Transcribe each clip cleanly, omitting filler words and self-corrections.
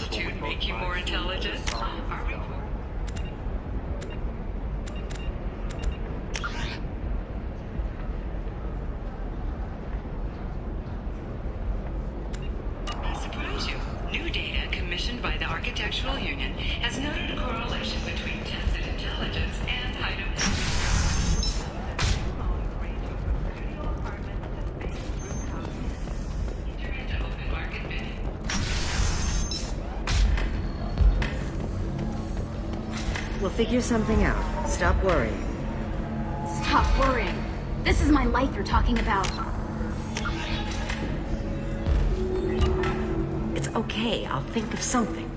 altitude make you more intelligent? Our report. May surprise you. New data commissioned by the Architectural Union has noted a correlation between tested intelligence and height of We'll figure something out. Stop worrying. Stop worrying. This is my life you're talking about. It's okay. I'll think of something.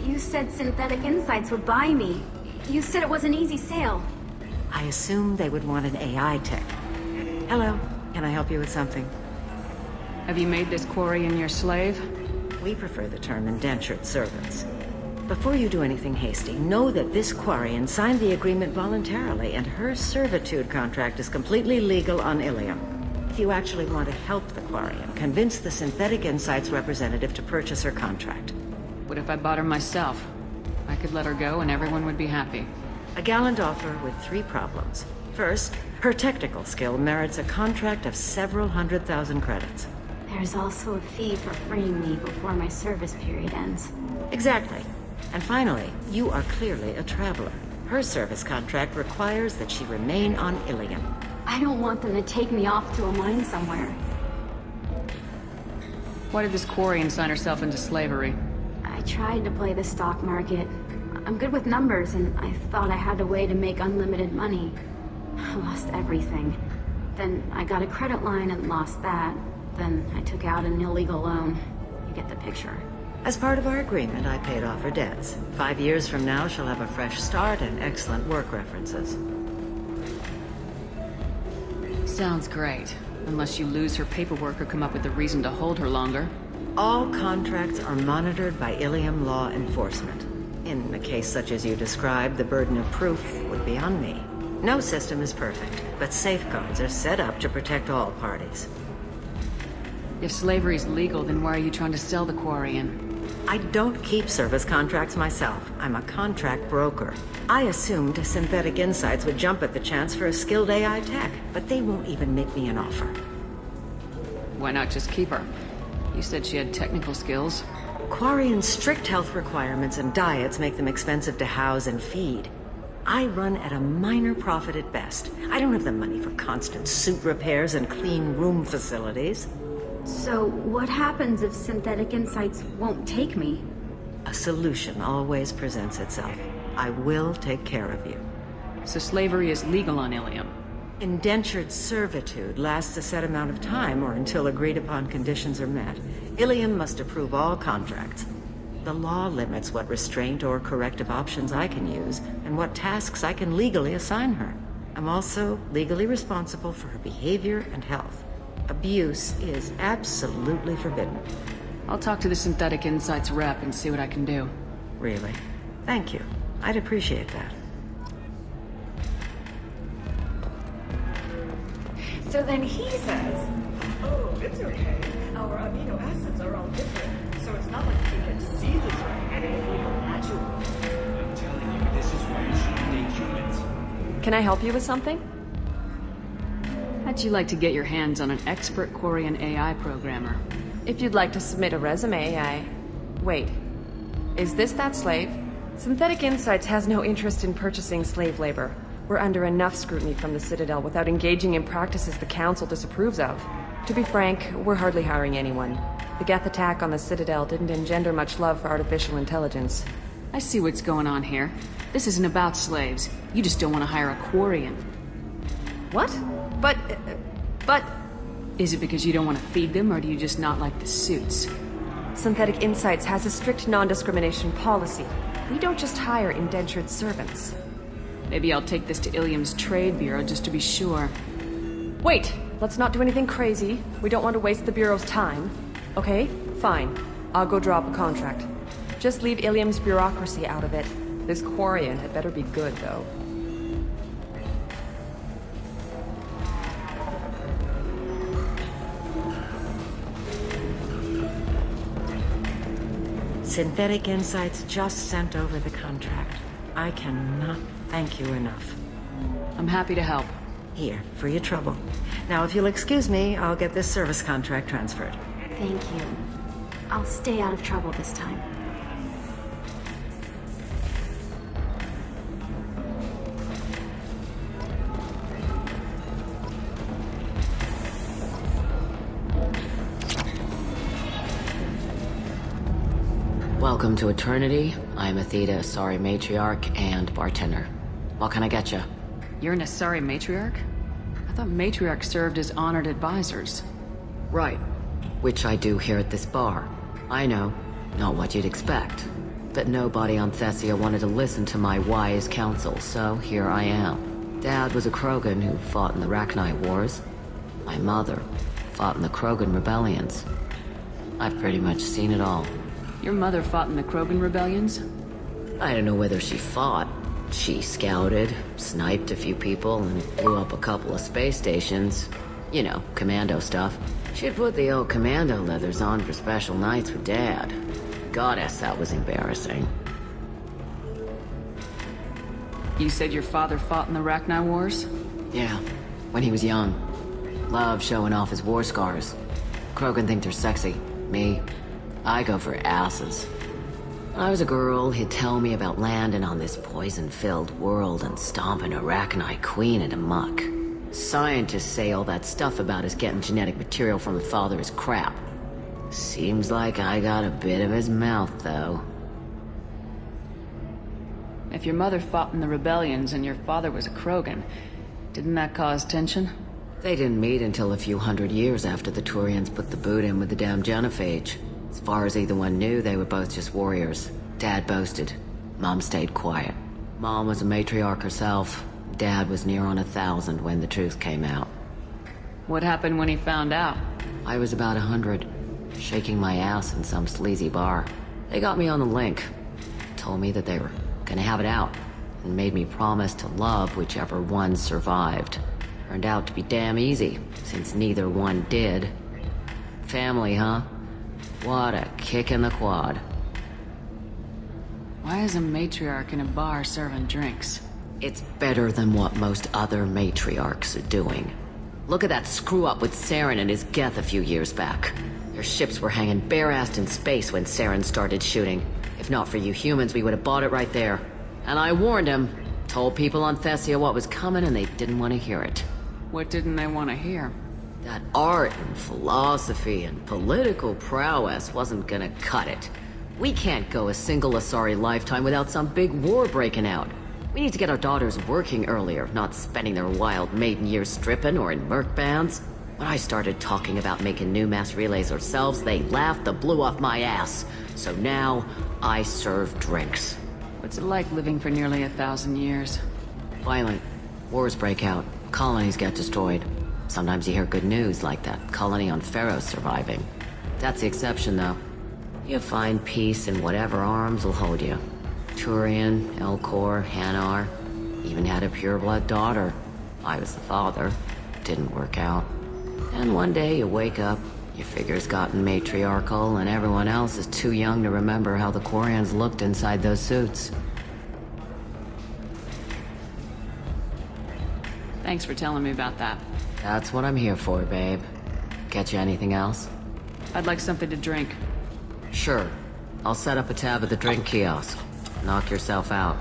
You said Synthetic Insights would buy me. You said it was an easy sale. I assumed they would want an AI tech. Hello. Can I help you with something? Have you made this Quarian your slave? We prefer the term indentured servants. Before you do anything hasty, know that this Quarian signed the agreement voluntarily, and her servitude contract is completely legal on Illium. If you actually want to help the Quarian, convince the Synthetic Insights representative to purchase her contract. What if I bought her myself? I could let her go and everyone would be happy. A gallant offer with 3 problems. First, her technical skill merits a contract of several 100,000 credits. There's also a fee for freeing me before my service period ends. Exactly. And finally, you are clearly a traveler. Her service contract requires that she remain on Illium. I don't want them to take me off to a mine somewhere. Why did this Quarian sign herself into slavery? I tried to play the stock market. I'm good with numbers, and I thought I had a way to make unlimited money. I lost everything. Then I got a credit line and lost that. Then I took out an illegal loan. You get the picture. As part of our agreement, I paid off her debts. 5 years from now, she'll have a fresh start and excellent work references. Sounds great. Unless you lose her paperwork or come up with a reason to hold her longer. All contracts are monitored by Illium law enforcement. In a case such as you described, the burden of proof would be on me. No system is perfect, but safeguards are set up to protect all parties. If slavery is legal, then why are you trying to sell the Quarian? I don't keep service contracts myself. I'm a contract broker. I assumed Synthetic Insights would jump at the chance for a skilled AI tech, but they won't even make me an offer. Why not just keep her? You said she had technical skills. Quarian's strict health requirements and diets make them expensive to house and feed. I run at a minor profit at best. I don't have the money for constant suit repairs and clean room facilities. So, what happens if Synthetic Insights won't take me? A solution always presents itself. I will take care of you. So slavery is legal on Illium. Indentured servitude lasts a set amount of time or until agreed upon conditions are met. Illium must approve all contracts. The law limits what restraint or corrective options I can use and what tasks I can legally assign her. I'm also legally responsible for her behavior and health. Abuse is absolutely forbidden. I'll talk to the Synthetic Insights rep and see what I can do. Really? Thank you. I'd appreciate that. So then he says, oh, it's okay. Our amino acids are all different, so it's not like we can get diseases or anything. We are natural. I'm telling you, this is why you shouldn't date humans. Can I help you with something? How'd you like to get your hands on an expert Quarian AI programmer? If you'd like to submit a resume, Wait. Is this that slave? Synthetic Insights has no interest in purchasing slave labor. We're under enough scrutiny from the Citadel without engaging in practices the Council disapproves of. To be frank, we're hardly hiring anyone. The Geth attack on the Citadel didn't engender much love for artificial intelligence. I see what's going on here. This isn't about slaves. You just don't want to hire a Quarian. What? But... Is it because you don't want to feed them, or do you just not like the suits? Synthetic Insights has a strict non-discrimination policy. We don't just hire indentured servants. Maybe I'll take this to Illium's trade bureau just to be sure. Wait! Let's not do anything crazy. We don't want to waste the Bureau's time. Okay? Fine. I'll go draw up a contract. Just leave Illium's bureaucracy out of it. This Quarian had better be good, though. Synthetic Insights just sent over the contract. I cannot thank you enough. I'm happy to help. Here, for your trouble. Now, if you'll excuse me, I'll get this service contract transferred. Thank you. I'll stay out of trouble this time. Welcome to Eternity. I'm Athena, Asari matriarch and bartender. What can I get you? You're an Asari matriarch? I thought matriarchs served as honored advisors. Right. Which I do here at this bar. I know, not what you'd expect. But nobody on Thessia wanted to listen to my wise counsel, so here I am. Dad was a Krogan who fought in the Rachni Wars. My mother fought in the Krogan rebellions. I've pretty much seen it all. Your mother fought in the Krogan rebellions? I don't know whether she fought. She scouted, sniped a few people, and blew up a couple of space stations. You know, commando stuff. She'd put the old commando leathers on for special nights with Dad. Goddess, that was embarrassing. You said your father fought in the Rachni Wars? Yeah, when he was young. Loved showing off his war scars. Krogan think they're sexy. Me, I go for asses. When I was a girl, he'd tell me about landing on this poison-filled world and stomping a Rachni queen into muck. Scientists say all that stuff about us getting genetic material from the father is crap. Seems like I got a bit of his mouth, though. If your mother fought in the rebellions and your father was a Krogan, didn't that cause tension? They didn't meet until a few hundred years after the Turians put the boot in with the damn genophage. As far as either one knew, they were both just warriors. Dad boasted. Mom stayed quiet. Mom was a matriarch herself. Dad was near on 1,000 when the truth came out. What happened when he found out? I was about 100, shaking my ass in some sleazy bar. They got me on the link. Told me that they were gonna have it out, and made me promise to love whichever one survived. Turned out to be damn easy, since neither one did. Family, huh? What a kick in the quad. Why is a matriarch in a bar serving drinks? It's better than what most other matriarchs are doing. Look at that screw-up with Saren and his Geth a few years back. Their ships were hanging bare-assed in space when Saren started shooting. If not for you humans, we would have bought it right there. And I warned him. Told people on Thessia what was coming and they didn't want to hear it. What didn't they want to hear? That art and philosophy and political prowess wasn't gonna cut it. We can't go a single Asari lifetime without some big war breaking out. We need to get our daughters working earlier, not spending their wild maiden years stripping or in merc bands. When I started talking about making new mass relays ourselves, they laughed the blue off my ass. So now, I serve drinks. What's it like living for nearly 1,000 years? Violent. Wars break out. Colonies get destroyed. Sometimes you hear good news, like that colony on Pharaoh surviving. That's the exception, though. You find peace in whatever arms will hold you. Turian, Elcor, Hanar. Even had a pureblood daughter. I was the father. Didn't work out. And one day you wake up, your figure's gotten matriarchal, and everyone else is too young to remember how the Quarians looked inside those suits. Thanks for telling me about that. That's what I'm here for, babe. Get you anything else? I'd like something to drink. Sure. I'll set up a tab at the drink kiosk. Knock yourself out.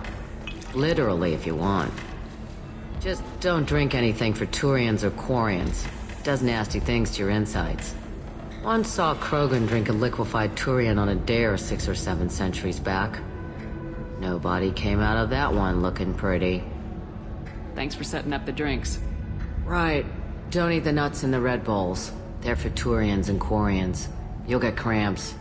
Literally, if you want. Just don't drink anything for Turians or Quarians. Does nasty things to your insides. Once saw Krogan drink a liquefied Turian on a dare 6 or 7 centuries back. Nobody came out of that one looking pretty. Thanks for setting up the drinks. Right. Don't eat the nuts in the Red Bulls. They're for Turians and Quarians. You'll get cramps.